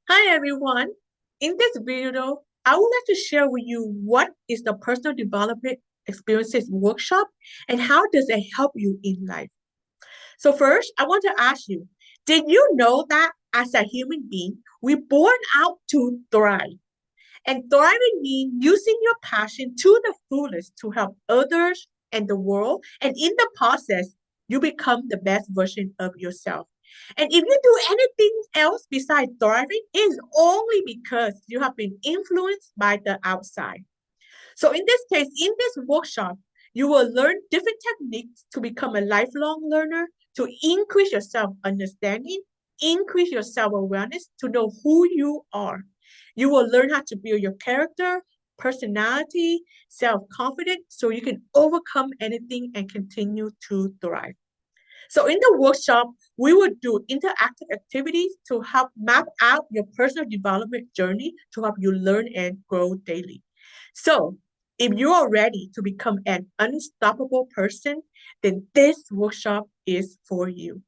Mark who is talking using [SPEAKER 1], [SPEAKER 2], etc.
[SPEAKER 1] Hi everyone. In this video, I would like to share with you what is the personal development experiences workshop and how does it help you in life. So first, I want to ask you, did you know that as a human being, we're born out to thrive? And thriving means using your passion to the fullest to help others and the world. And in the process, you become the best version of yourself. And if you do anything else besides thriving, it's only because you have been influenced by the outside. So in this case, in this workshop, you will learn different techniques to become a lifelong learner, to increase your self-understanding, increase your self-awareness, to know who you are. You will learn how to build your character, personality, self-confidence, so you can overcome anything and continue to thrive. So in the workshop, we would do interactive activities to help map out your personal development journey to help you learn and grow daily. So if you are ready to become an unstoppable person, then this workshop is for you.